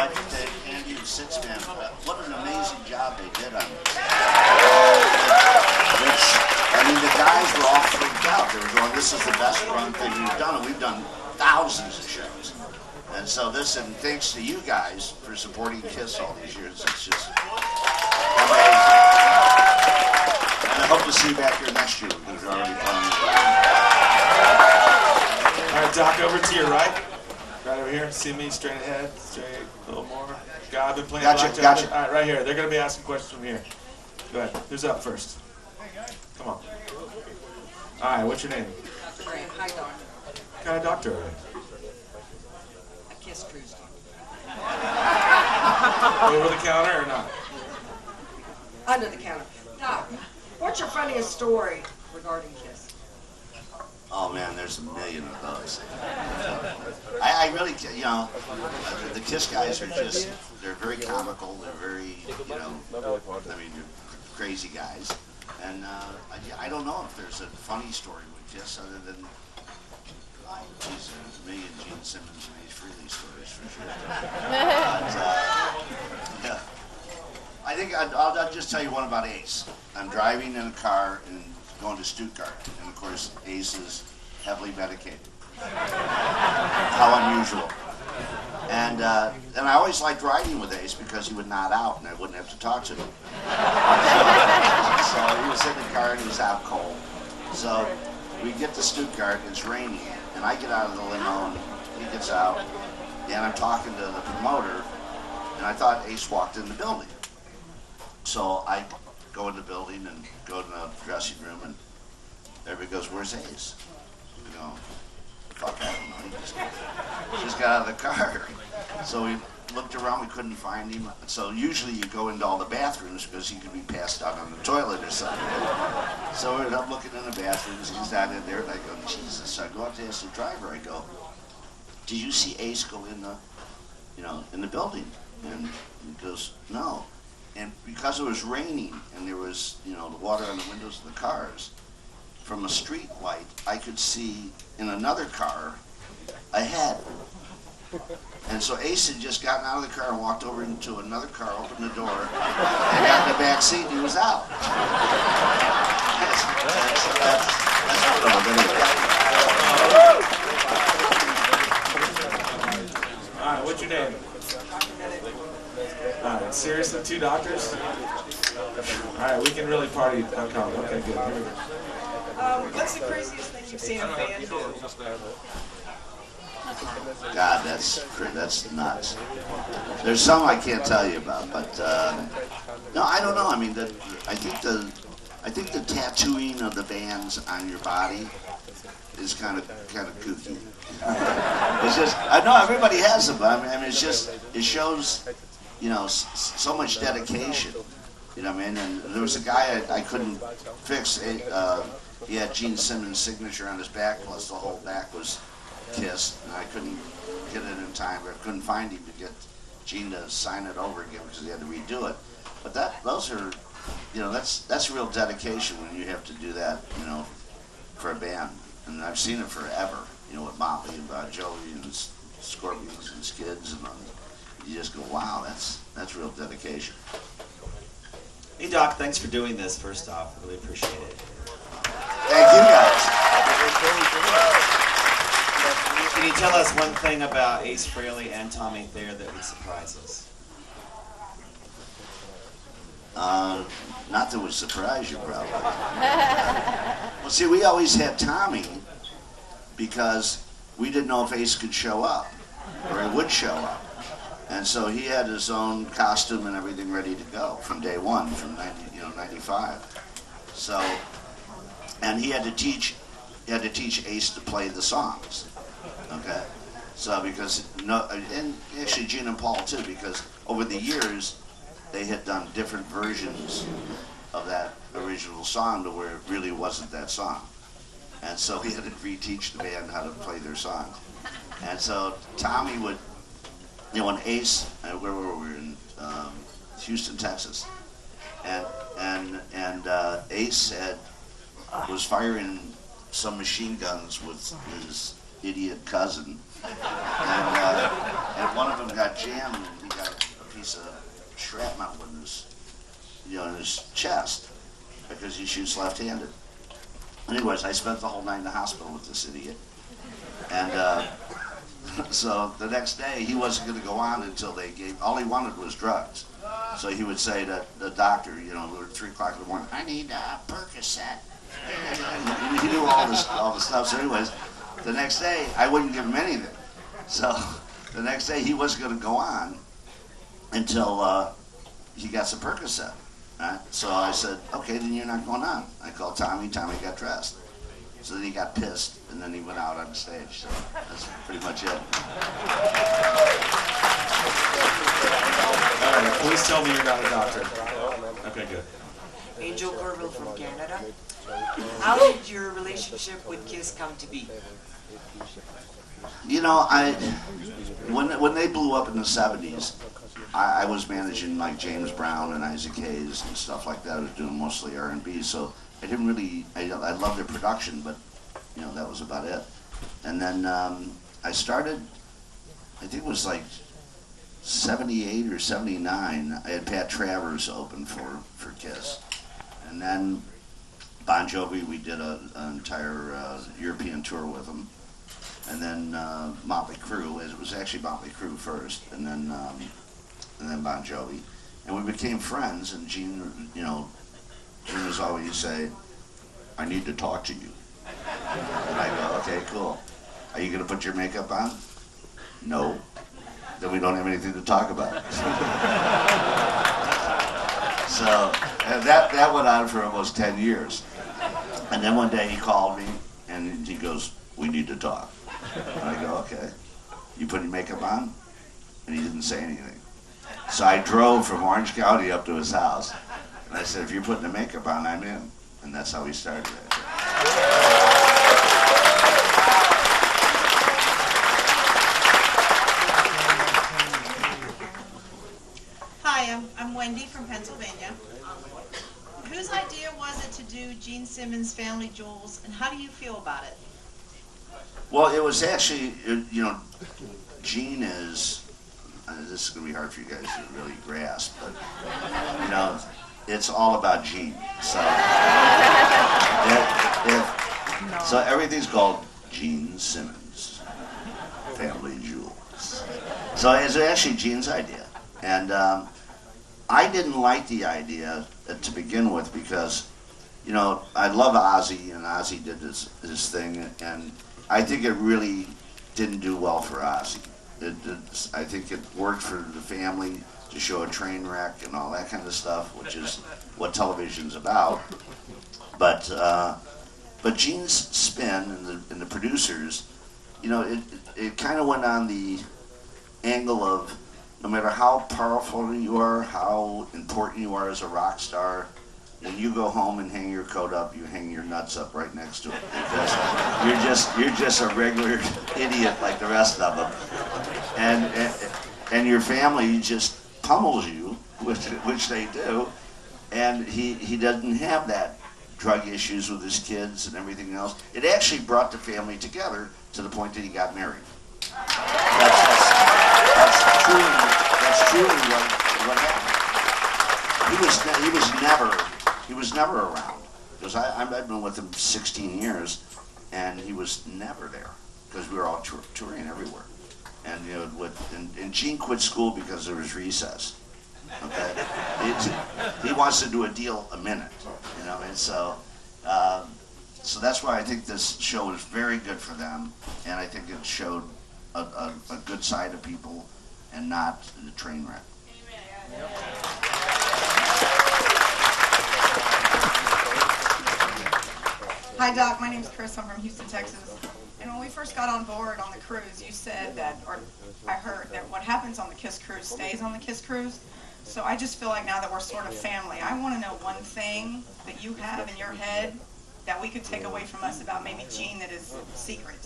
like to thank Andy and Six-Man. What an amazing job they did on this. The guys were all freaked out. They were going, this is the best run thing we've done, and we've done thousands of shows. And so this, and thanks to you guys for supporting KISS all these years. It's just amazing. And I hope to see you back here next year because we're already planning. All right, Doc, over to your right. Right over here. See me straight ahead. Straight, a little more. God, I've been playing blackjack. Gotcha. All right, right here. They're going to be asking questions from here. Go ahead. Who's up first? Come on. All right, what's your name? Dr. Graham. Hi, Doc. What kind of doctor are you? A KISS Kruise. Over the counter or not? Under the counter. Doc, what's your funniest story regarding KISS? Oh man, there's a million of those. I really, the KISS guys are just, they're very comical, they're very, they're crazy guys. And I don't know if there's a funny story with KISS other than, there's a million Gene Simmons and Ace Frehley stories for sure. But, yeah. I think I'll just tell you one about Ace. I'm driving in a car and going to Stuttgart, and of course Ace is heavily medicated. How unusual. And I always liked riding with Ace because he would nod out and I wouldn't have to talk to him. So he was in the car and he was out cold. So we get to Stuttgart, it's raining, and I get out of the limo and he gets out, and I'm talking to the promoter, and I thought Ace walked in the building. So I go in the building and go to the dressing room, and everybody goes, "Where's Ace?" You know, fuck, I don't know. He just got out of the car. So we looked around, we couldn't find him. So usually you go into all the bathrooms because he could be passed out on the toilet or something. So I'm looking in the bathrooms, he's not in there, and I go, Jesus. So I go out to ask the driver, I go, "Did you see Ace go in the building?" And he goes, "No." And because it was raining and there was, the water on the windows of the cars, from a street light, I could see in another car ahead. And so Ace had just gotten out of the car and walked over into another car, opened the door, and got in the back seat, and he was out. That's what I'm doing. All right, what's your name? All right, seriously, 2 doctors? All right, we can really party on comedy. Okay, good. Here we go. What's the craziest thing you've seen a band do? God, that's nuts. There's some I can't tell you about, but no, I don't know. I mean, I think the tattooing of the bands on your body is kind of kooky. It's just, I know everybody has them, but I mean, it shows, so much dedication. You know what I mean? And there was a guy I couldn't fix. He had Gene Simmons' signature on his back, plus the whole back was KISS, and I couldn't get it in time, or I couldn't find him to get Gene to sign it over again because he had to redo it. But those are, that's real dedication when you have to do that, for a band. And I've seen it forever, with Motley and Bon Jovi and Scorpions and Skids, and you just go, wow, that's real dedication. Hey Doc, thanks for doing this. First off, really appreciate it. Thank you guys. Can you tell us one thing about Ace Frehley and Tommy Thayer that would surprise us? Not that would surprise you, probably. Well, see, we always had Tommy because we didn't know if Ace could show up or he would show up. And so he had his own costume and everything ready to go from day one, from 95. So, and he had to teach Ace to play the songs. Okay, so and actually Gene and Paul too, because over the years they had done different versions of that original song to where it really wasn't that song, and so he had to reteach the band how to play their songs. And so Tommy would, when Ace, where were we, in Houston, Texas, and Ace was firing some machine guns with his idiot cousin, and one of them got jammed and he got piece of shrapnel in his, in his chest because he shoots left-handed. Anyways, I spent the whole night in the hospital with this idiot, and so the next day he wasn't going to go on until they gave. All he wanted was drugs. So he would say to the doctor, we were 3 o'clock in the morning, I need a Percocet. He knew all the stuff. So anyways, the next day I wouldn't give him anything. So the next day he wasn't going to go on until he got some Percocet. Right? So I said, okay, then you're not going on. I called Tommy. Tommy got dressed. So then he got pissed, and then he went out on stage. So that's pretty much it. All right, please tell me you're not a doctor. Okay, good. Angel Corville from Canada. How did your relationship with KISS come to be? When they blew up in the 70s, I was managing like James Brown and Isaac Hayes and stuff like that. I was doing mostly R&B, so I didn't really. I loved their production, but that was about it. And then I started. I think it was like 78 or 79. I had Pat Travers open for KISS, and then Bon Jovi. We did an entire European tour with them, and then Motley Crue. It was actually Motley Crue first, and then Bon Jovi, and we became friends. And Gene was always say, "I need to talk to you," and I go, "Okay, cool. Are you gonna put your makeup on?" "No." "Then we don't have anything to talk about." So and that went on for almost 10 years, and then one day he called me and he goes, "We need to talk," and I go, "Okay. You put your makeup on?" And he didn't say anything. So I drove from Orange County up to his house, and I said, "If you're putting the makeup on, I'm in." And that's how we started it. Hi, I'm Wendy from Pennsylvania. Whose idea was it to do Gene Simmons' Family Jewels, and how do you feel about it? Well, it was actually, Gene is, this is going to be hard for you guys to really grasp, but, it's all about Gene. So, so everything's called Gene Simmons, Family Jewels. So it's actually Gene's idea. And I didn't like the idea to begin with because, I love Ozzy, and Ozzy did his thing, and I think it really didn't do well for Ozzy. I think it worked for the family to show a train wreck and all that kind of stuff, which is what television's about. But Gene's spin and the producers, it kind of went on the angle of no matter how powerful you are, how important you are as a rock star, when you go home and hang your coat up, you hang your nuts up right next to it because you're just a regular idiot like the rest of them, and your family just pummels you, which they do, and he doesn't have that drug issues with his kids and everything else. It actually brought the family together to the point that he got married. That's truly what happened. He was never around because I've been with him 16 years, and he was never there because we were all touring everywhere. And and Gene quit school because there was recess. Okay, he wants to do a deal a minute, and so that's why I think this show is very good for them, and I think it showed a good side of people and not the train wreck. Hi, Doc. My name's Chris. I'm from Houston, Texas. And when we first got on board on the cruise, you said that, or I heard that what happens on the KISS Cruise stays on the KISS Cruise. So I just feel like now that we're sort of family, I want to know one thing that you have in your head that we could take away from us about maybe Gene that is secret.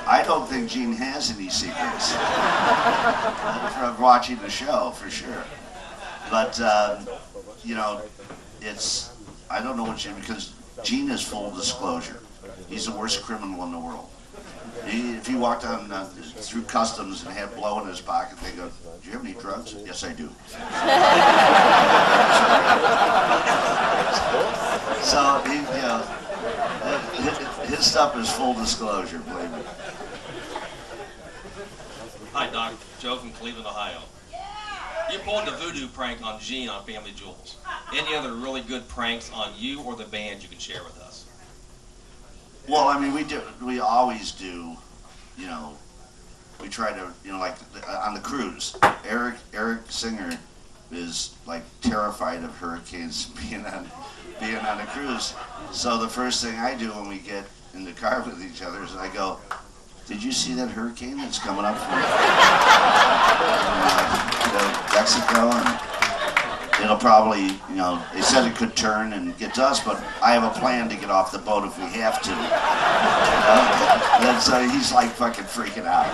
I don't think Gene has any secrets from watching the show, for sure. But, I don't know what Gene, because Gene is full disclosure. He's the worst criminal in the world. If he walked on through customs and had blow in his pocket, they go, "Do you have any drugs?" "Yes, I do." So he, you know, his stuff is full disclosure, believe me. Hi, Doc. Joe from Cleveland, Ohio. You pulled the voodoo prank on Gene on Family Jewels. Any other really good pranks on you or the band you can share with us? Well, I mean, we always do, you know, we try to, you know, like on the cruise, Eric Singer is like terrified of hurricanes being on a cruise. So the first thing I do when we get in the car with each other is I go, "Did you see that hurricane that's coming up from Mexico?" And it'll probably, you know, they said it could turn and get to us, but I have a plan to get off the boat if we have to. And so he's like fucking freaking out.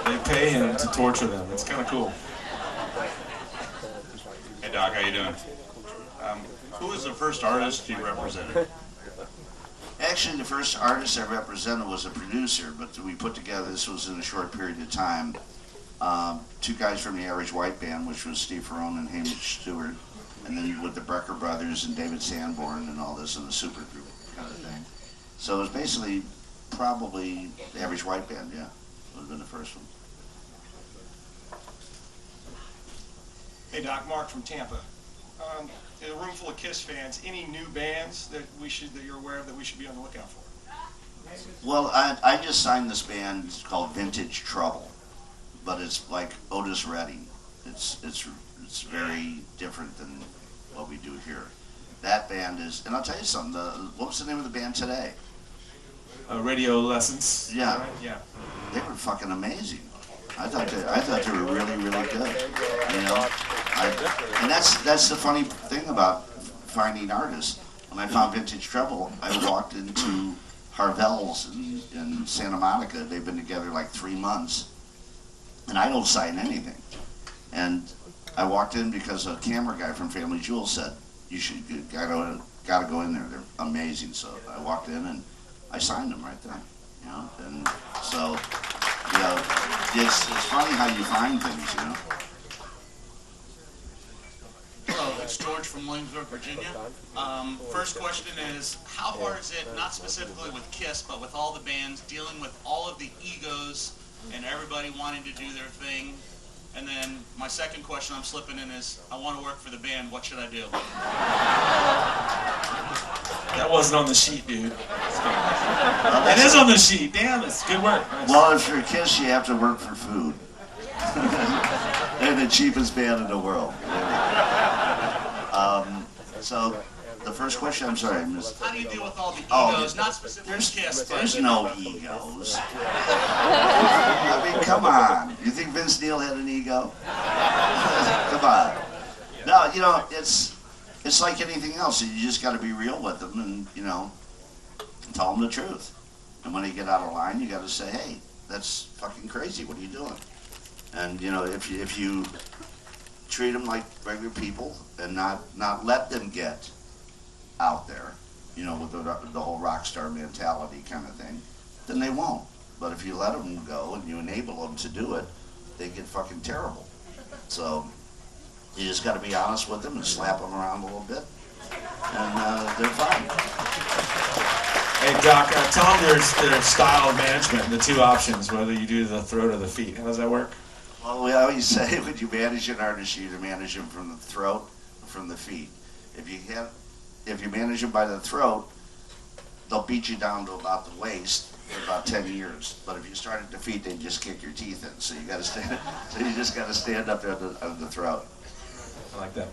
They pay him to torture them. It's kind of cool. Hey Doc, how you doing? Who was the first artist you represented? Actually, the first artist I represented was a producer, but we put together, this was in a short period of time, two guys from the Average White Band, which was Steve Ferrone and Hamish Stewart, and then with the Brecker Brothers and David Sanborn and all this in the super group kind of thing. So it was basically probably the Average White Band, yeah, would have been the first one. Hey Doc, Mark from Tampa. In a room full of KISS fans, any new bands that you're aware of that we should be on the lookout for? Well, I just signed this band. It's called Vintage Trouble, but it's like Otis Redding. It's very different than what we do here. That band is, and I'll tell you something. What was the name of the band today? Radio Lessons. Yeah, Yeah. they were fucking amazing. I thought they were really, really good. You know, and that's the funny thing about finding artists. When I found Vintage Trouble, I walked into Harvell's in Santa Monica. They've been together like 3 months, and I don't sign anything. And I walked in because a camera guy from Family Jewels said, "You gotta go in there. They're amazing." So I walked in and I signed them right there. You know, and so, you know, it's funny how you find things, you know. Hello, it's George from Williamsburg, Virginia. First question is, how hard is it, not specifically with KISS, but with all the bands, dealing with all of the egos and everybody wanting to do their thing? And then my second question I'm slipping in is, I want to work for the band, what should I do? That wasn't on the sheet, dude. It is on the sheet. Damn, it's good work. Nice. Well, if you're KISS, you have to work for food. They're the cheapest band in the world. So, the first question, I'm sorry, I missed. How do you deal with all the Oh, egos, not specifically KISS, but... There's no egos. I mean, come on. You think Vince Neil had an ego? Come on. No, you know, it's like anything else. You just got to be real with them and, you know, tell them the truth. And when they get out of line, you got to say, "Hey, that's fucking crazy. What are you doing?" And, you know, if you treat them like regular people and not let them get out there, you know, with the whole rock star mentality kind of thing, then they won't. But if you let them go and you enable them to do it, they get fucking terrible. So you just got to be honest with them and slap them around a little bit, and they're fine. Hey Doc, tell them their style of management, the two options, whether you do the throat or the feet. How does that work? Well, we always say when you manage an artist, you either manage them from the throat or from the feet. If you manage them by the throat, they'll beat you down to about the waist for about 10 years. But if you start at the feet, they just kick your teeth in. So you got to stand. So you just got to stand up on the throat. I like that.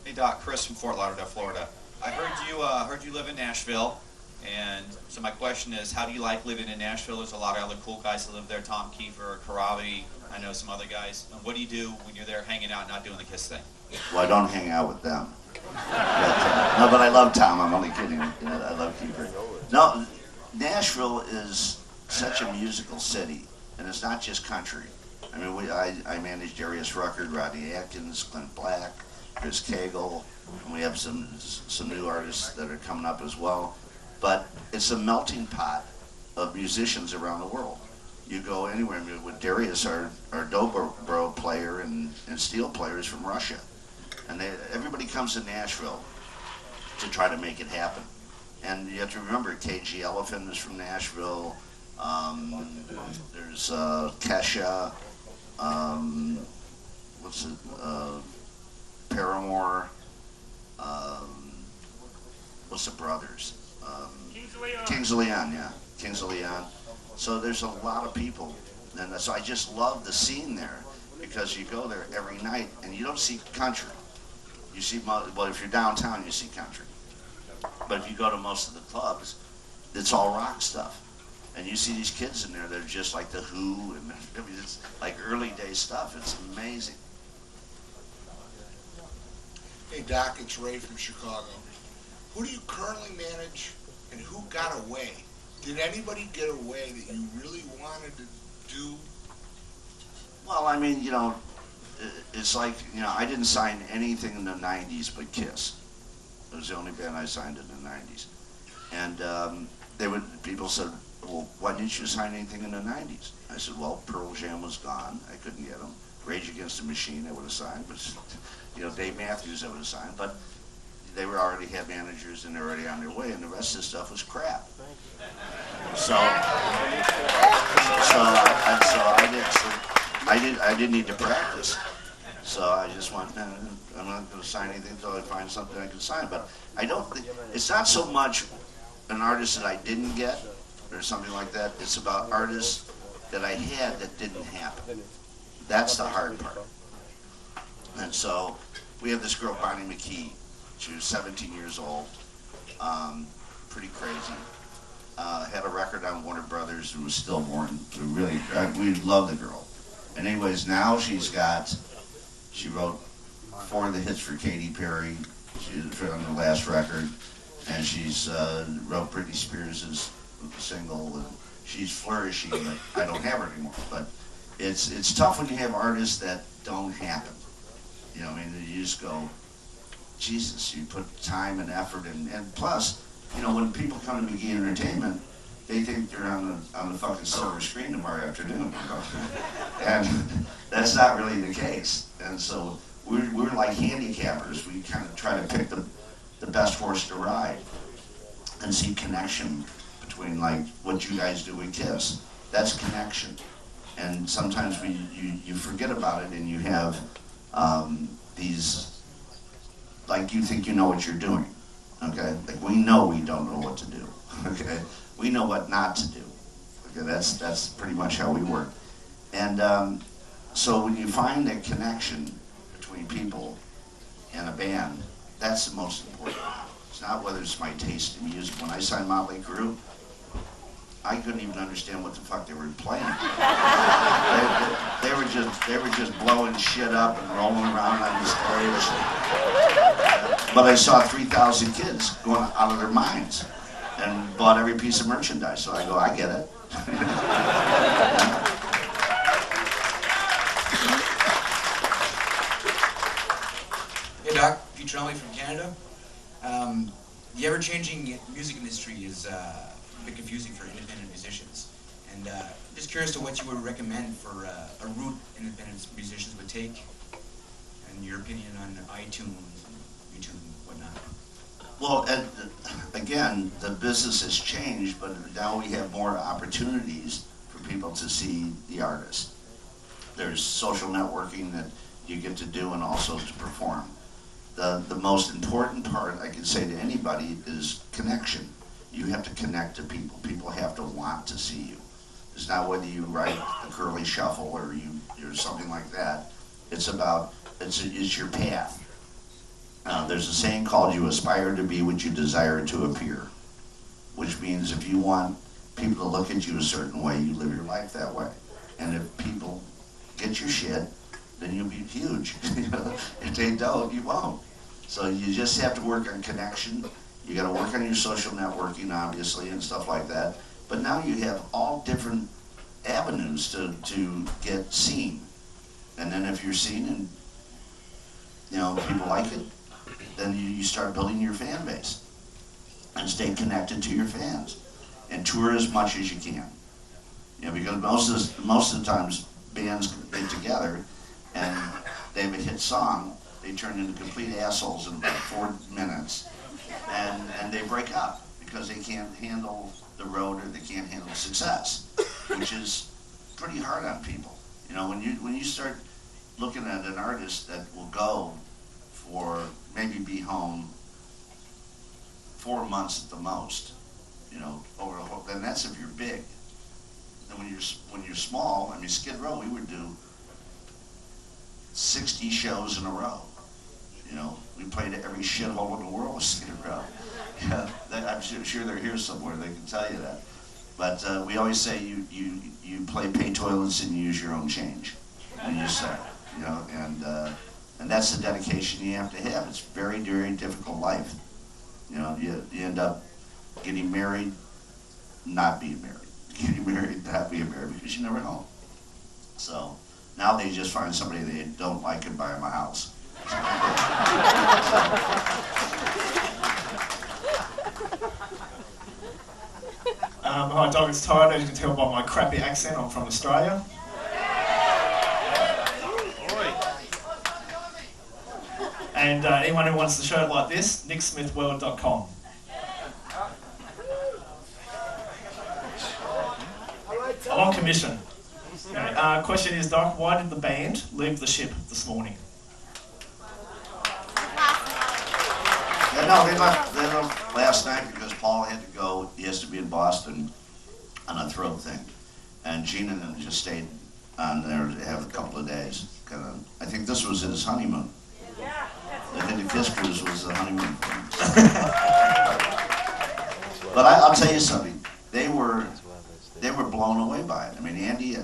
Hey Doc, Chris from Fort Lauderdale, Florida. I heard you live in Nashville, and so my question is, how do you like living in Nashville? There's a lot of other cool guys that live there, Tom Kiefer, Karabi, I know some other guys. And what do you do when you're there hanging out, not doing the KISS thing? Well, I don't hang out with them. But I love Tom. I'm only kidding. I love Kiefer. No, Nashville is such a musical city, and it's not just country. I mean, I managed Darius Rucker, Rodney Atkins, Clint Black, Chris Cagle, and we have some new artists that are coming up as well. But it's a melting pot of musicians around the world. You go anywhere. I mean, with Darius, our dobro player and steel players from Russia, and everybody comes to Nashville to try to make it happen. And you have to remember, KG Elephant is from Nashville. There's Kesha. Paramore. What's the brothers? Kings of Leon, yeah. Kings of Leon. So there's a lot of people. And so I just love the scene there, because you go there every night and you don't see country. You see, well, if you're downtown, you see country. But if you go to most of the clubs, it's all rock stuff. And you see these kids in there that are just like the Who, and I mean, it's like early day stuff. It's amazing. Hey Doc, it's Ray from Chicago. Who do you currently manage, and who got away? Did anybody get away that you really wanted to do? Well, I mean, it's like, I didn't sign anything in the 90s but KISS. It was the only band I signed in the 90s. And people said, well, why didn't you sign anything in the 90s? I said, well, Pearl Jam was gone. I couldn't get them. Rage Against the Machine I would have signed, but, Dave Matthews I would have signed, but they already had managers and they're already on their way, and the rest of the stuff was crap. I didn't need to practice. So I just went, I'm not going to sign anything until I find something I can sign. But I don't think, it's not so much an artist that I didn't get or something like that. It's about artists that I had that didn't happen. That's the hard part. And so we have this girl, Doc McGhee. She was 17 years old, pretty crazy. Had a record on Warner Brothers and was stillborn. We love the girl. And anyways, now she wrote 4 of the hits for Katy Perry. She on the last record, and she's wrote Britney Spears' single, and she's flourishing. But I don't have her anymore. But it's tough when you have artists that don't happen. I mean, you just go, Jesus, you put time and effort in, and plus, when people come to McGhee Entertainment, they think they're on the fucking silver screen tomorrow afternoon, and that's not really the case. And so we're like handicappers. We kind of try to pick the best horse to ride and see connection between, like what you guys do with KISS. That's connection, and sometimes you forget about it, and you have these, like, you think you know what you're doing, okay? Like, we know we don't know what to do, okay? We know what not to do, okay? That's pretty much how we work. And so when you find that connection between people and a band, that's the most important. It's not whether it's my taste in music. When I signed Motley Crue, I couldn't even understand what the fuck they were playing. They were just blowing shit up and rolling around on the stage. But I saw 3,000 kids going out of their minds and bought every piece of merchandise. So I go, I get it. Hey Doc, Petrelli from Canada. The ever-changing music industry is a bit confusing for independent musicians, and just curious to what you would recommend for a route independent musicians would take, and your opinion on iTunes, and YouTube, and whatnot. Well, again, the business has changed, but now we have more opportunities for people to see the artist. There's social networking that you get to do and also to perform. The most important part I can say to anybody is connection. You have to connect to people. People have to want to see you. It's not whether you write a curly shuffle or you're something like that. It's about, it's your path. There's a saying called, you aspire to be what you desire to appear, which means if you want people to look at you a certain way, you live your life that way. And if people get your shit, then you'll be huge. If they don't, you won't. So you just have to work on connection. You got to work on your social networking, obviously, and stuff like that. But now you have all different avenues to get seen. And then if you're seen, and people like it, then you start building your fan base and stay connected to your fans and tour as much as you can. Because most of the times bands get together and they have a hit song, they turn into complete assholes in about 4 minutes, and they break up because they can't handle the road or they can't handle success, which is pretty hard on people. When you start looking at an artist that will go for maybe be home 4 months at the most, over a whole, then that's if you're big. And when you're small, Skid Row, we would do 60 shows in a row. We played every shithole in the world with Skid Row. I'm sure they're here somewhere. They can tell you that. But we always say you play pay toilets and you use your own change when you start. And that's the dedication you have to have. It's very, very difficult life. You end up getting married, not being married. Getting married, not being married, because you never know. So now they just find somebody they don't like and buy them a house. Hi Doc, it's Tyler. As you can tell by my crappy accent, I'm from Australia. And anyone who wants the shirt like this, nicksmithworld.com. I'm on commission. Okay, question is, Doc, why did the band leave the ship this morning? No, they left last night because Paul had to go. He has to be in Boston on a throat thing, and Gene and them just stayed on there to have a couple of days. I think this was his honeymoon. I think the KISS Kruise was the honeymoon for him. But I'll tell you something. They were blown away by it. Andy.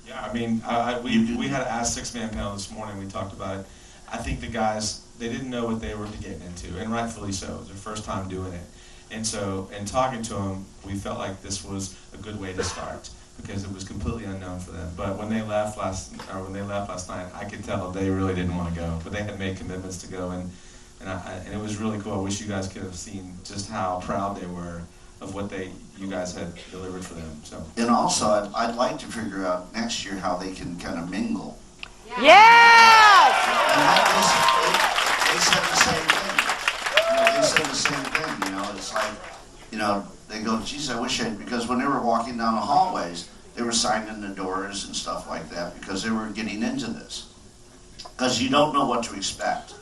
Yeah, we had an Ask Six-Man panel this morning. We talked about it. I think the guys, they didn't know what they were getting into, and rightfully so. It was their first time doing it. And so, in talking to them, we felt like this was a good way to start because it was completely unknown for them. But when they left last night, I could tell they really didn't want to go, but they had made commitments to go, and it was really cool. I wish you guys could have seen just how proud they were of what you guys had delivered for them. So. And also, I'd like to figure out next year how they can kind of mingle. Yes! And they said the same thing. They said the same thing. It's like, they go, geez, I wish because when they were walking down the hallways, they were signing the doors and stuff like that because they were getting into this. Because you don't know what to expect.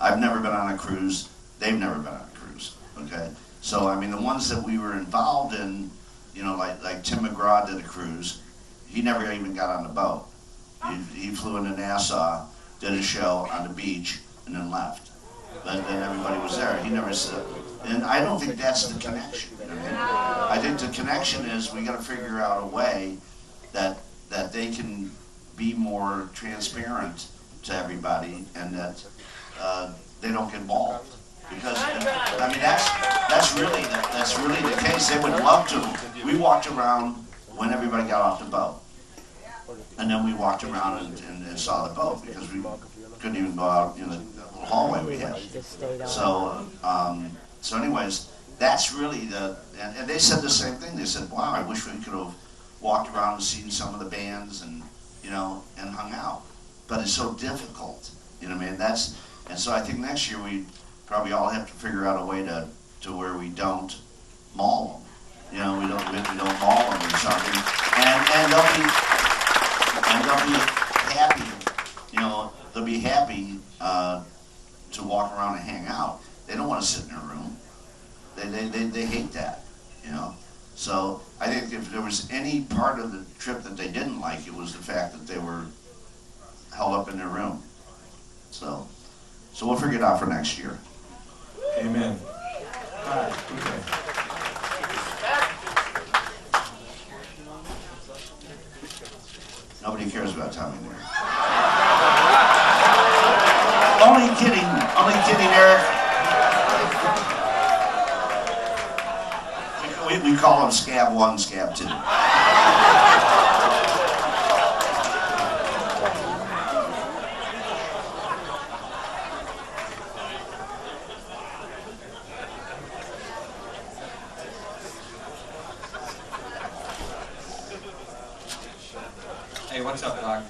I've never been on a cruise. They've never been on a cruise. Okay? So, the ones that we were involved in, like Tim McGraw did a cruise. He never even got on the boat. He flew into Nassau, did a show on the beach, and then left. But then everybody was there. He never said. And I don't think that's the connection. I think the connection is we got to figure out a way that they can be more transparent to everybody, and that they don't get involved. Because that's really the case. They would love to. We walked around when everybody got off the boat, and then we walked around and saw the boat because we couldn't even go out in the little hallway we had. So anyways, that's really and they said the same thing. They said, "Wow, I wish we could have walked around and seen some of the bands and and hung out." But it's so difficult, and so I think next year we probably all have to figure out a way to where we don't maul them. We don't maul them or something, and they'll be happy. They'll be happy to walk around and hang out. They don't want to sit in their room. They hate that. So I think if there was any part of the trip that they didn't like, it was the fact that they were held up in their room. So we'll figure it out for next year. Amen. All right. Okay. Nobody cares about Tommy there. Only kidding, Eric. We call him Scab 1, Scab 2. Hey, what's up, Doc?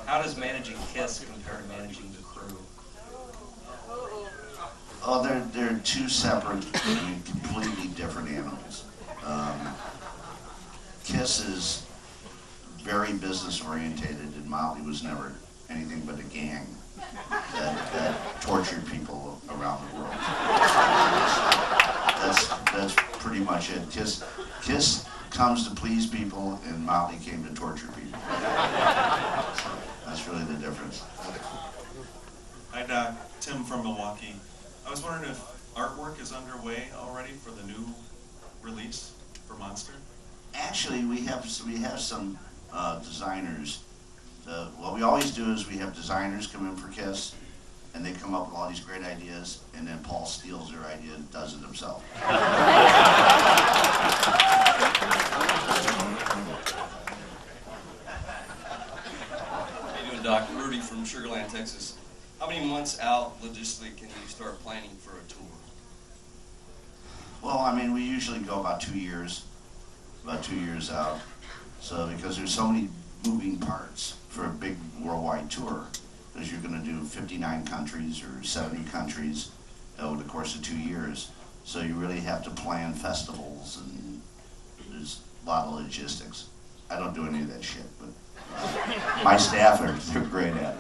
How does managing KISS compare to managing the crew? Oh, they're two separate, completely different animals. KISS is very business orientated, and Motley was never anything but a gang that tortured people around the world. That's pretty much it. KISS comes to please people, and Motley came to torture people. So that's really the difference. Hi, Doc. Tim from Milwaukee. I was wondering if artwork is underway already for the new release for Monster? Actually, we have some designers. What we always do is we have designers come in for KISS, and they come up with all these great ideas, and then Paul steals their idea and does it himself. How you doing, Doc? Rudy from Sugar Land, Texas. How many months out logistically can you start planning for a tour? Well, I mean, we usually go about 2 years out. So because there's so many moving parts for a big worldwide tour, because you're going to do 59 countries or 70 countries over the course of 2 years. So you really have to plan festivals, and there's a lot of logistics. I don't do any of that shit, but my staff they're great at it.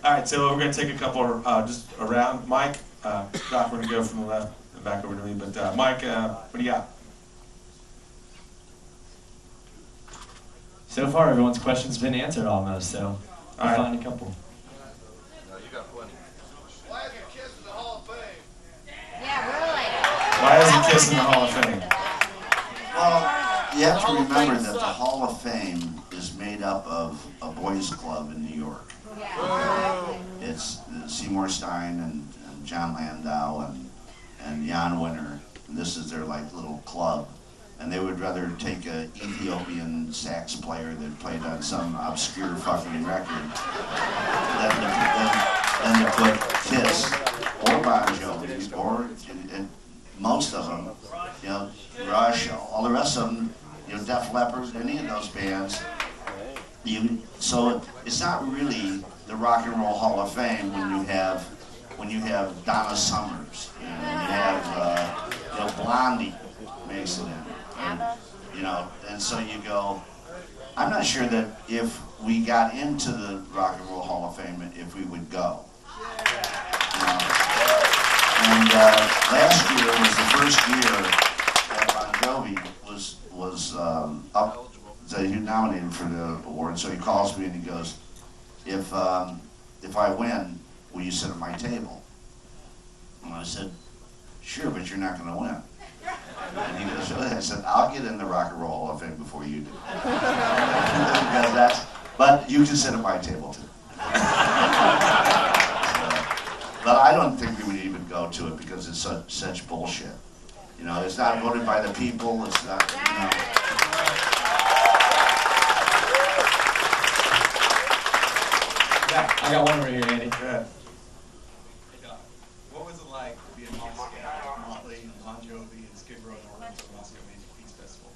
All right, so we're going to take a couple just around. Mike, Doc, we're going to go from the left and back over to me. But Mike, what do you got? So far, everyone's question's been answered almost, so I'll find a couple. No, you got plenty. Why isn't KISS in the Hall of Fame? Why isn't KISS in the Hall of Fame? Well, you have to remember that the Hall of Fame is made up of a boys' club in New York. It's Seymour Stein and John Landau and Jan Winter. And this is their like little club. And they would rather take an Ethiopian sax player that played on some obscure fucking record than to put KISS or Bon Jovi or and most of them, you know, Rush, all the rest of them, you know, Def Leppard, any of those bands. So it's not really the Rock and Roll Hall of Fame when you have Donna Summers and you have you know, Blondie makes it in. And so you go, I'm not sure that if we got into the Rock and Roll Hall of Fame, if we would go. And last year was the first year that Bon Jovi was up, that he nominated for the award. So he calls me and he goes, if I win, will you sit at my table? And I said, sure, but you're not going to win. And he goes, I said, I'll get in the Rock and Roll Hall of Fame before you do. But you can sit at my table too. But I don't think we would even go to it because it's such bullshit. You know, it's not voted by the people. It's not, you know. Yeah, I got one over here, Andy. Go ahead. Hey, Doc. What was it like to be in Moscow with Motley and Bon Jovi and Skid Row and all the Moscow Music Peace Festival?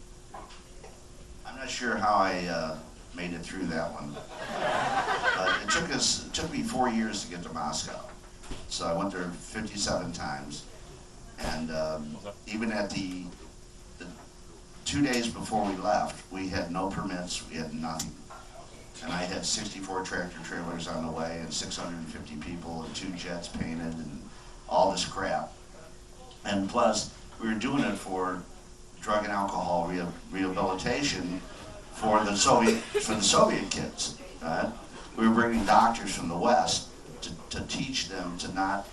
I'm not sure how I made it through that one. But it took me 4 years to get to Moscow. So I went there 57 times. And even at the 2 days before we left, we had no permits, we had nothing. And I had 64 tractor trailers on the way and 650 people and 2 jets painted and all this crap. And plus, we were doing it for drug and alcohol rehabilitation for the Soviet kids. We were bringing doctors from the West to teach them to not.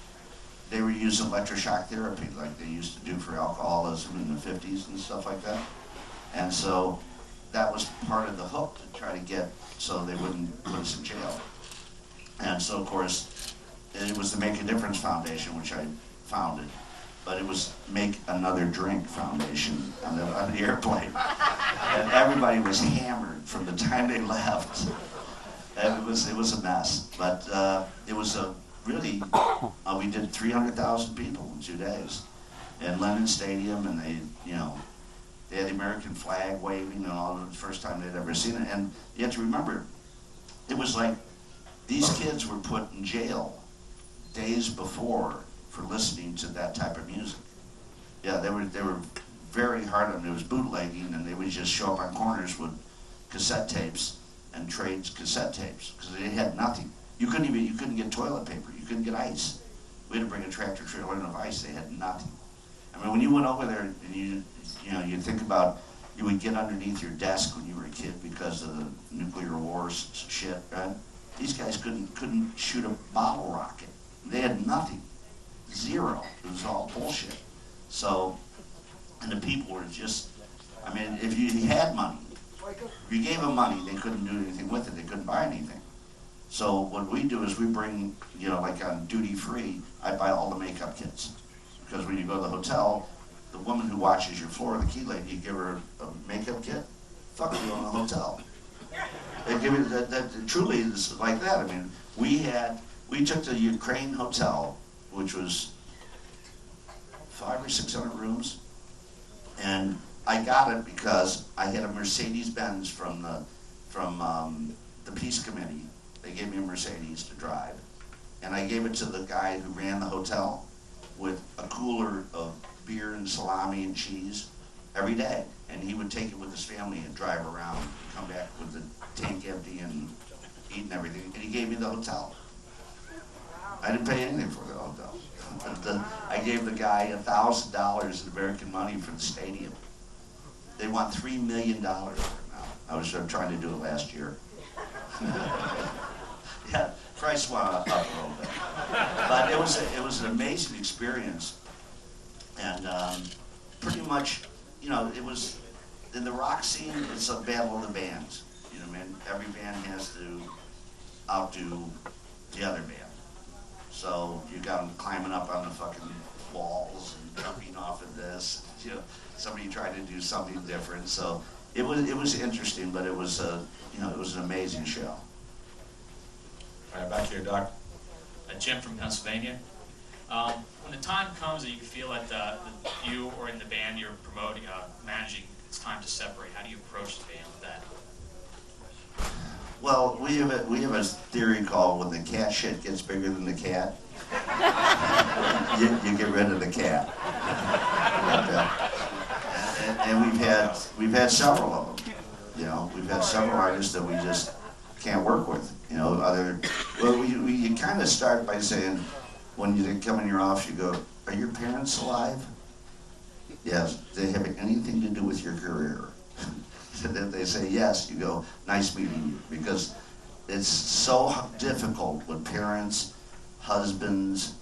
They were using electroshock therapy like they used to do for alcoholism in the 50s and stuff like that. And so that was part of the hook to try to get so they wouldn't put us in jail. And so, of course, it was the Make a Difference Foundation, which I founded, but it was Make Another Drink Foundation on the airplane. And everybody was hammered from the time they left It was a mess, but it was a really, we did 300,000 people in 2 days in London Stadium, and they had the American flag waving and all. The first time they'd ever seen it. And you have to remember, it was like these kids were put in jail days before for listening to that type of music. Yeah, they were very hard on it. It was bootlegging, and they would just show up on corners with cassette tapes and trade cassette tapes because they had nothing. You couldn't get toilet paper. You couldn't get ice. We had to bring a tractor trailer of ice. They had nothing. I mean, when you went over there and you think about, you would get underneath your desk when you were a kid because of the nuclear wars shit, right? These guys couldn't shoot a bottle rocket. They had nothing. Zero. It was all bullshit. So, and the people were just, I mean, if you had money, if you gave them money, they couldn't do anything with it. They couldn't buy anything. So what we do is we bring, like on duty free, I buy all the makeup kits. Because when you go to the hotel, the woman who watches your floor, the key lady, you give her a makeup kit, fuck you on the hotel. They give you that truly is like that. I mean, we took the Ukraine hotel, which was 500 or 600 rooms, and I got it because I had a Mercedes-Benz from the Peace Committee. They gave me a Mercedes to drive, and I gave it to the guy who ran the hotel with a cooler of beer and salami and cheese every day, and he would take it with his family and drive around and come back with the tank empty and eat and everything, and he gave me the hotel. I didn't pay anything for the hotel. I gave the guy $1,000 in American money for the stadium. They want $3 million for it now. I was trying to do it last year. Yeah, price went up a little bit, but it was an amazing experience, and pretty much, it was in the rock scene. It's a battle of the bands. I mean, every band has to outdo the other band. So you got them climbing up on the fucking walls and jumping off of this. Somebody tried to do something different. So it was interesting, but it was it was an amazing show. All right, back here, Doc. Jim from Pennsylvania. When the time comes that you feel that you or in the band you're promoting, managing, it's time to separate, how do you approach the band with that? Well, we have a theory called when the cat shit gets bigger than the cat, you get rid of the cat. And we've had several of them. We've had several artists that we just can't work with. You kind of start by saying, when you come in your office, you go, "Are your parents alive?" Yes. "Do they have anything to do with your career?" And if they say yes, you go, "Nice meeting you," because it's so difficult with parents, husbands,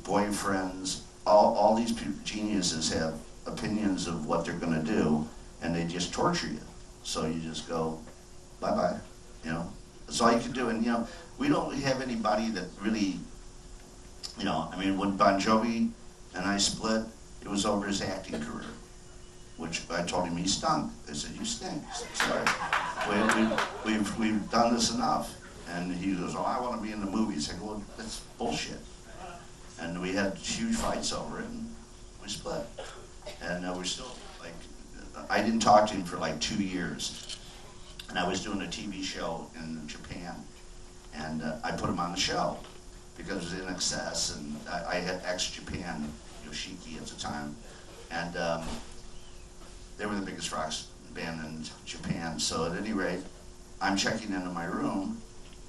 boyfriends. All these geniuses have opinions of what they're going to do, and they just torture you. So you just go, bye-bye. That's all you can do. And we don't have anybody that really, when Bon Jovi and I split, it was over his acting career, which I told him he stunk. They said, "You stink." I said, "Sorry, we've done this enough." And he goes, "Oh, I want to be in the movies." I go, "Well, that's bullshit." And we had huge fights over it, and we split. And we're still, I didn't talk to him for 2 years. And I was doing a TV show in Japan, and I put him on the show because it was in excess, and I had ex-Japan, Yoshiki at the time, and they were the biggest rock band in Japan. So at any rate, I'm checking into my room,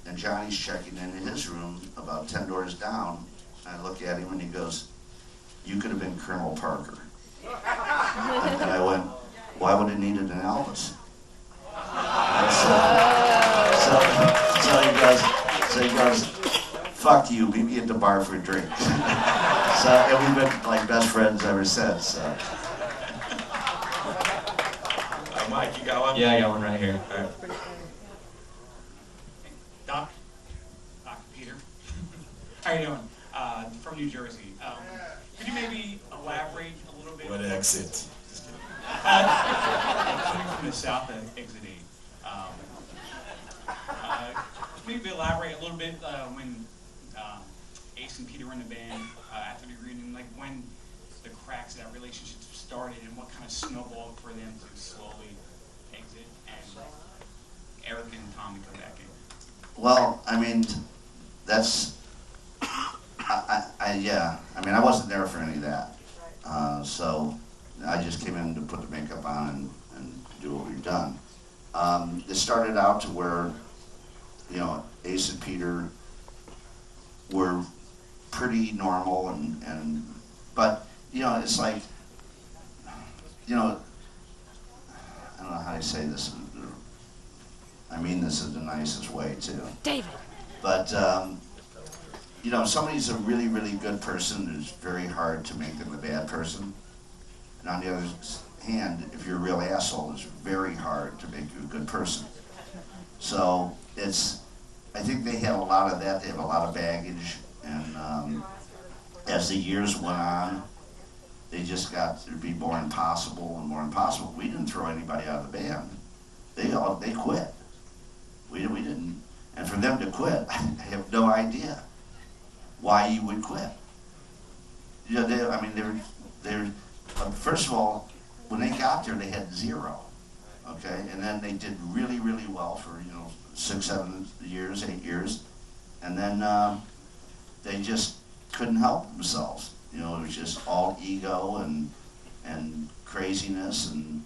and Johnny's checking into his room about 10 doors down. I look at him and he goes, "You could have been Colonel Parker." And I went, "Why would it needed an Elvis?" So he goes, "Fuck you, meet me at the bar for a drink." And we've been best friends ever since. So. Mike, you got one? Yeah, I got one right here. All right. Doc? Dr. Peter? How you doing? From New Jersey. Could you maybe elaborate a little bit? What exit? Coming from the south, exit 8. maybe elaborate a little bit when Ace and Peter were in the band after the reunion, like when the cracks of that relationship started and what kind of snowballed for them to slowly exit and Eric and Tommy come back in. Well, I mean, that's, I wasn't there for any of that. So I just came in to put the makeup on and do what we've done. It started out to where, you know, Ace and Peter were pretty normal but, you know, it's like, you know, I don't know how to say this. I mean this in the nicest way, too. David. But, you know, if somebody's a really, really good person, it's very hard to make them a bad person. And on the other hand, if you're a real asshole, it's very hard to make you a good person. So I think they have a lot of that. They have a lot of baggage. And as the years went on, they just got to be more impossible and more impossible. We didn't throw anybody out of the band. They quit. We didn't. And for them to quit, I have no idea why you would quit. You know, they're first of all, when they got there, they had 0. Okay, and then they did really, really well for 6, 7 years, 8 years, and then they just couldn't help themselves. You know, it was just all ego and craziness, and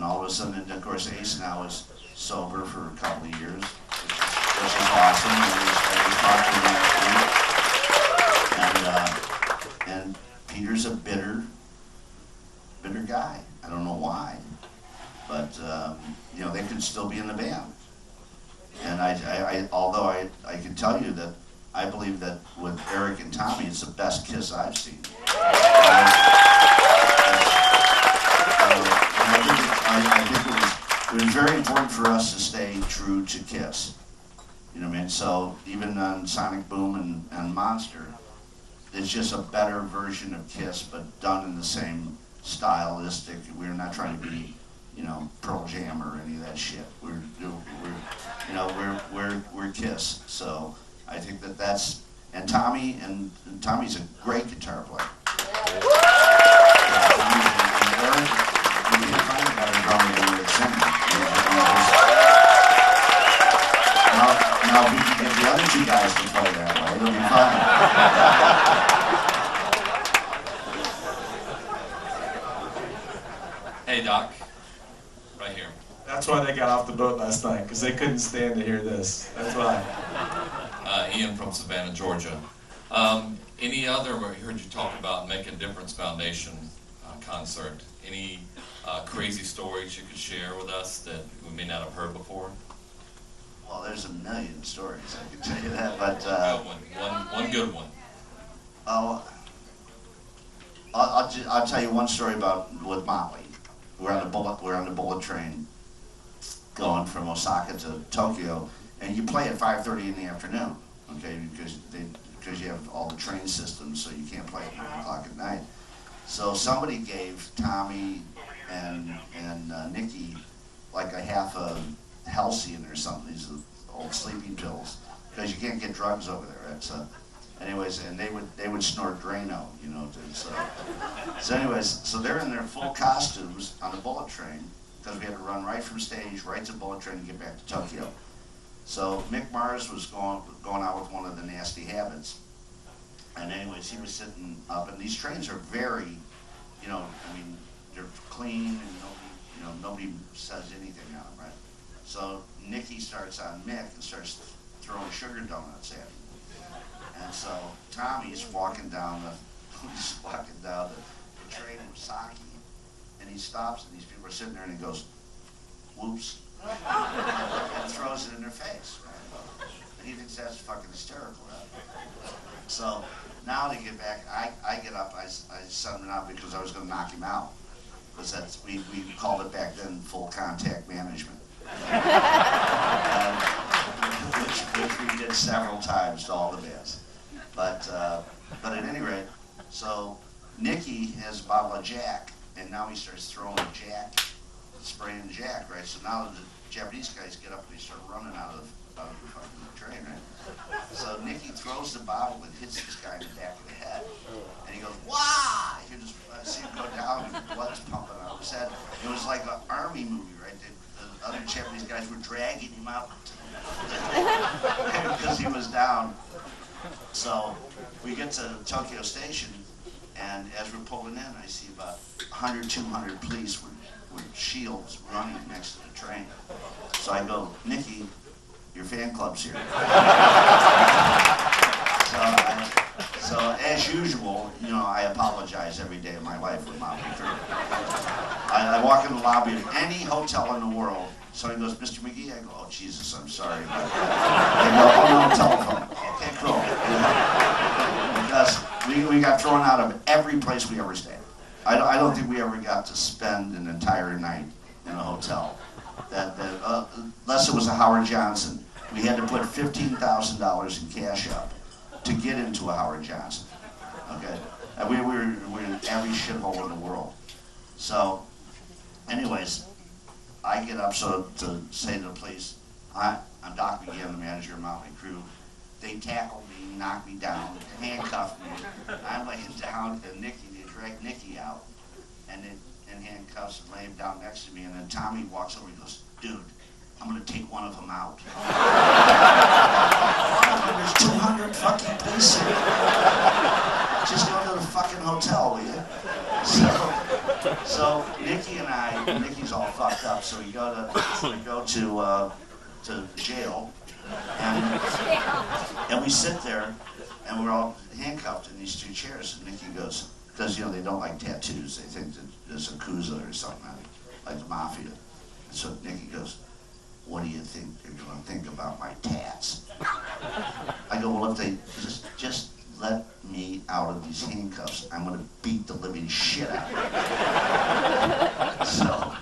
all of a sudden, and of course, Ace now is sober for a couple of years, which is awesome. And Peter's a bitter guy. I don't know why, but you know, they could still be in the band. And although I can tell you that I believe that with Eric and Tommy, it's the best KISS I've seen. I think it was very important for us to stay true to KISS. You know what I mean? So even on Sonic Boom and Monster, it's just a better version of KISS, but done in the same stylistic. We're not trying to be, you know, Pearl Jam or any of that shit. We're KISS. So I think that's, and Tommy's a great guitar player. You can't find a better drummer than Rick Singer. Now we can get the other 2 guys to play that way. It'll be fine. Hey, Doc. Right here. That's why they got off the boat last night, because they couldn't stand to hear this. That's why. Ian from Savannah, Georgia. Any other, where I heard you talk about Make a Difference Foundation concert, any crazy stories you could share with us that we may not have heard before? Well, there's a million stories, I can tell you that, but... one good one. Oh, I'll tell you one story with Motley. We're on the bullet train going from Osaka to Tokyo, and you play at 5:30 in the afternoon, okay, because you have all the train systems, so you can't play at 9 o'clock at night. So somebody gave Tommy and Nikki like a half a Halcyon or something, these old sleeping pills, because you can't get drugs over there. Anyways, and they would snort Drano, you know. So anyways, so they're in their full costumes on the bullet train, because we had to run right from stage right to bullet train to get back to Tokyo. So Mick Mars was going out with one of the Nasty Habits, and anyways, he was sitting up, and these trains are very, you know, I mean, they're clean, and nobody says anything on them, right? So Nikki starts on Mick and starts throwing sugar donuts at him. And so Tommy's walking down the train in Saki, and he stops, and these people are sitting there, and he goes, "Whoops," and throws it in their face, right? And he thinks that's fucking hysterical, right? So now to get back, I get up, I sent him out because I was going to knock him out, because we called it back then full contact management. Which we did several times to all the bands. But at any rate, so Nikki has a bottle of Jack, and now he starts throwing Jack, spraying Jack, right? So now the Japanese guys get up and they start running out of out of the fucking train, right? So Nicky throws the bottle and hits this guy in the back of the head. And he goes, "Wah!" You just see him go down and blood's pumping out of his head. It was like an army movie, right? The other Japanese guys were dragging him out because he was down. So we get to Tokyo Station, and as we're pulling in, I see about 100, 200 police with shields running next to the train. So I go, "Nicky, your fan club's here." So as usual, you know, I apologize every day of my life with Motley Crue. I walk in the lobby of any hotel in the world. Somebody goes, "Mr. McGhee?" I go, "Oh, Jesus, I'm sorry." They go, "Oh, no, telephone." Okay, cool. Because we got thrown out of every place we ever stayed. I don't think we ever got to spend an entire night in a hotel. Unless it was a Howard Johnson, we had to put $15,000 in cash up to get into a Howard Johnson. Okay, and we were in every shithole in the world. So, anyways, I get up to say to the police, "I'm Doc McGhee, I'm the manager of Motley Crue." They tackled me, knocked me down, handcuffed me. I'm laying down, and they dragged Nicky out, and in handcuffs and lay him down next to me. And then Tommy walks over and goes, "Dude, I'm gonna take one of them out." There's 200 fucking police here. Just go to the fucking hotel, will you? So Nicky and Nicky's all fucked up. So we go to jail, and we sit there, and we're all handcuffed in these two chairs. And Nicky goes, because you know they don't like tattoos. They think that there's a Yakuza or something like the mafia. And so Nicky goes, "What do you think they're going to think about my tats?" I go, "Well, if they just let me out of these handcuffs, I'm going to beat the living shit out of them." So,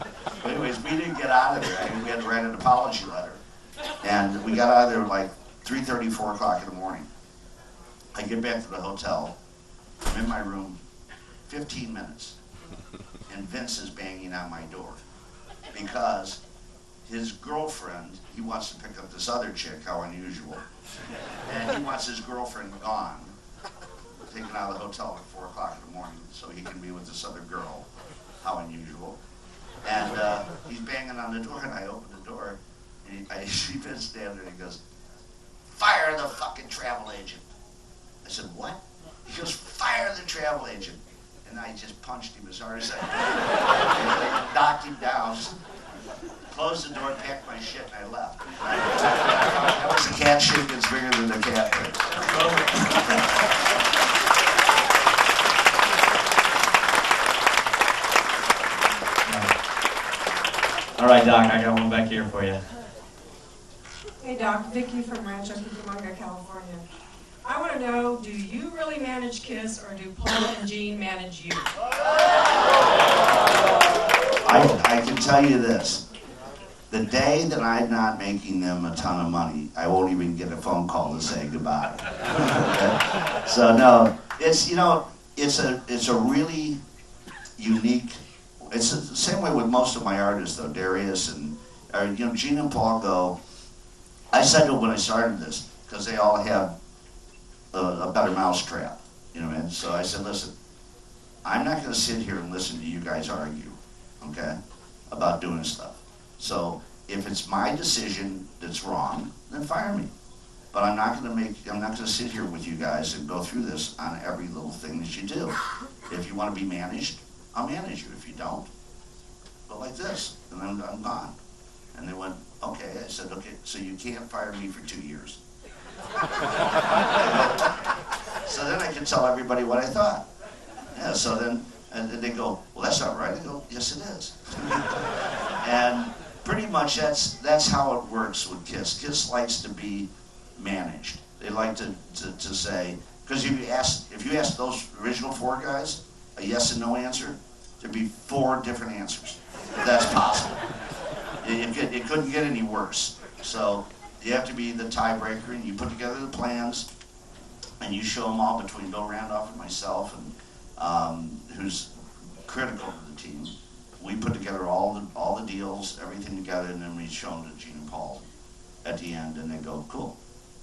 anyways, we didn't get out of there. I mean, we had to write an apology letter. And we got out of there like 3:30, 4 o'clock in the morning. I get back to the hotel. I'm in my room, 15 minutes. And Vince is banging on my door. Because his girlfriend, he wants to pick up this other chick, how unusual. And he wants his girlfriend gone, taken out of the hotel at 4 o'clock in the morning so he can be with this other girl, how unusual. And he's banging on the door, and I open the door, and I see Vince stand there, and he goes, "Fire the fucking travel agent." I said, "What?" He goes, "Fire the travel agent." And I just punched him as hard as I could. Knocked him down. Closed the door, packed my shit, and I left. That was a cat shit that's bigger than the cat. All right, Doc, I got one back here for you. Hey Doc, Vicky from Rancho Cucamonga, California. I want to know, do you really manage KISS, or do Paul and Gene manage you? I can tell you this. The day that I'm not making them a ton of money, I won't even get a phone call to say goodbye. Okay? So no, it's, you know, it's a really unique. It's the same way with most of my artists, though. Darius and you know, Gene and Paul go. I said to them when I started this, because they all have a better mousetrap, you know. And so I said, "Listen, I'm not going to sit here and listen to you guys argue, okay, about doing stuff. So if it's my decision that's wrong, then fire me. But I'm not going to sit here with you guys and go through this on every little thing that you do. If you want to be managed, I'll manage you. If you don't, go like this, and then I'm gone." And they went, "Okay." I said, "Okay, so you can't fire me for 2 years." So then I can tell everybody what I thought. Yeah, so then, and they go, "Well, that's not right." I go, "Yes, it is." And pretty much that's how it works with KISS. KISS likes to be managed. They like to say, because if you ask those original 4 guys a yes and no answer, there'd be 4 different answers, if that's possible. It couldn't get any worse. So you have to be the tiebreaker, and you put together the plans, and you show them all between Bill Randolph and myself, and who's critical to the team. We put together all the deals, everything together, and then we show them to Gene and Paul. at the end, and they go, cool.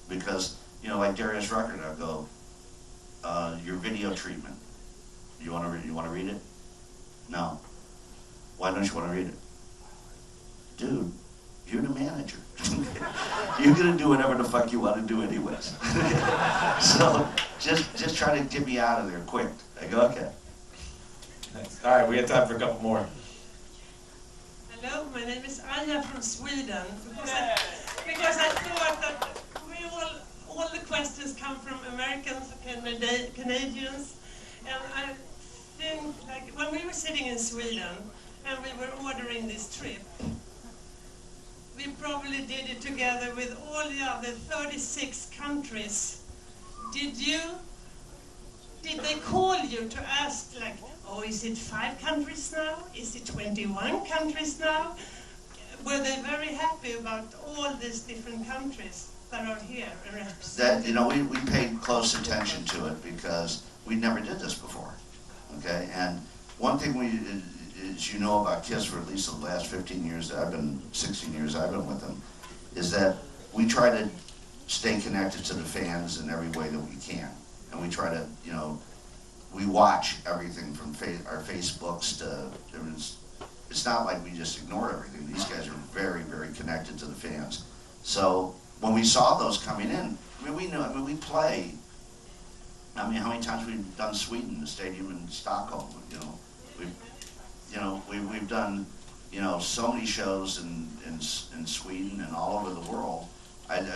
Because, you know, like Darius Rucker, I'll go, your video treatment, you want to read it? No. Why don't you want to read it? Dude, you're the manager. You're going to do whatever the fuck you want to do anyways. So just try to get me out of there quick. I go, okay. Thanks. All right, we have time for a couple more. Hello, my name is Aya from Sweden. Because I thought that all the questions come from Americans, Canadians, and I think like when we were sitting in Sweden and we were ordering this trip, we probably did it together with all the other 36 countries. Did they call you to ask, like, oh, is it 5 countries now? Is it 21 countries now? Were they very happy about all these different countries that are here? That, you know, we paid close attention to it because we never did this before, okay? And one thing is, you know, about KISS for at least the last 15 years that 16 years I've been with them, is that we try to stay connected to the fans in every way that we can. And we try to, you know, we watch everything from our Facebooks to, it's not like we just ignore everything. These guys are very, very connected to the fans. So when we saw those coming in, I mean, we play, I mean, how many times we've done Sweden, the stadium in Stockholm, you know, we've done, you know, so many shows in Sweden and all over the world.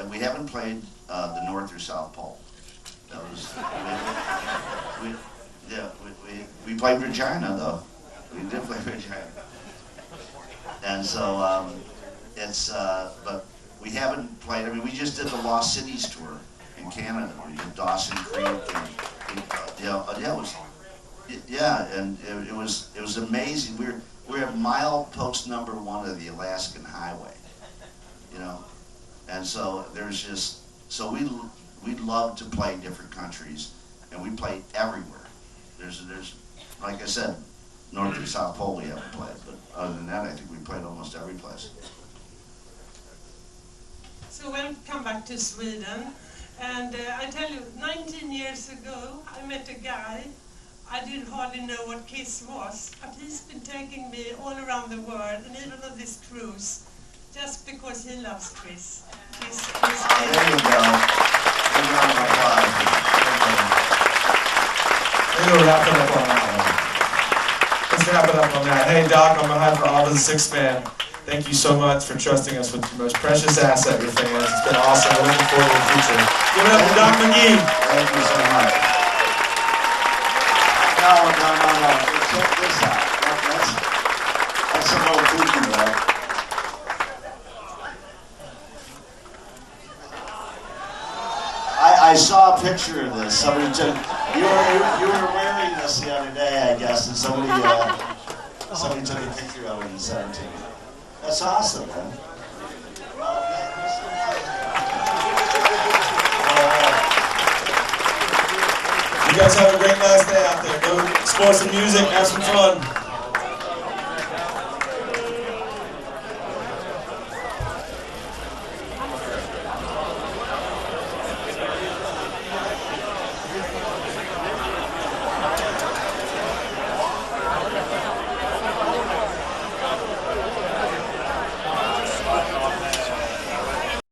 We haven't played the North or South Pole. That was, we played Regina though. We did play Regina. And so but we haven't played. I mean, we just did the Lost Cities tour in Canada. We did Dawson Creek, and it was amazing. We're at milepost number 1 of the Alaskan Highway, you know, and so there's just we love to play different countries, and we play everywhere. There's like I said, North and South Pole we haven't played, but other than that, I think we played almost every place. So welcome back to Sweden, and I tell you, 19 years ago, I met a guy. I didn't hardly know what KISS was, but he's been taking me all around the world, and even on this cruise, just because he loves KISS. There you go. Good round of applause. We'll wrap it up on that one. Let's wrap it up on that. Hey, Doc, on behalf of all of the 6 man, thank you so much for trusting us with your most precious asset, your fans. It's been awesome. We're looking forward to the future. Give it up to Doc McGhee. Thank you so much. No. Check this out. That's a little kooky, though. I saw a picture of this. Somebody took. You were wearing this the other day, I guess, and somebody took a picture of it and sent it to me. That's awesome, man. You guys have a great last day out there. Go explore some music, have some fun.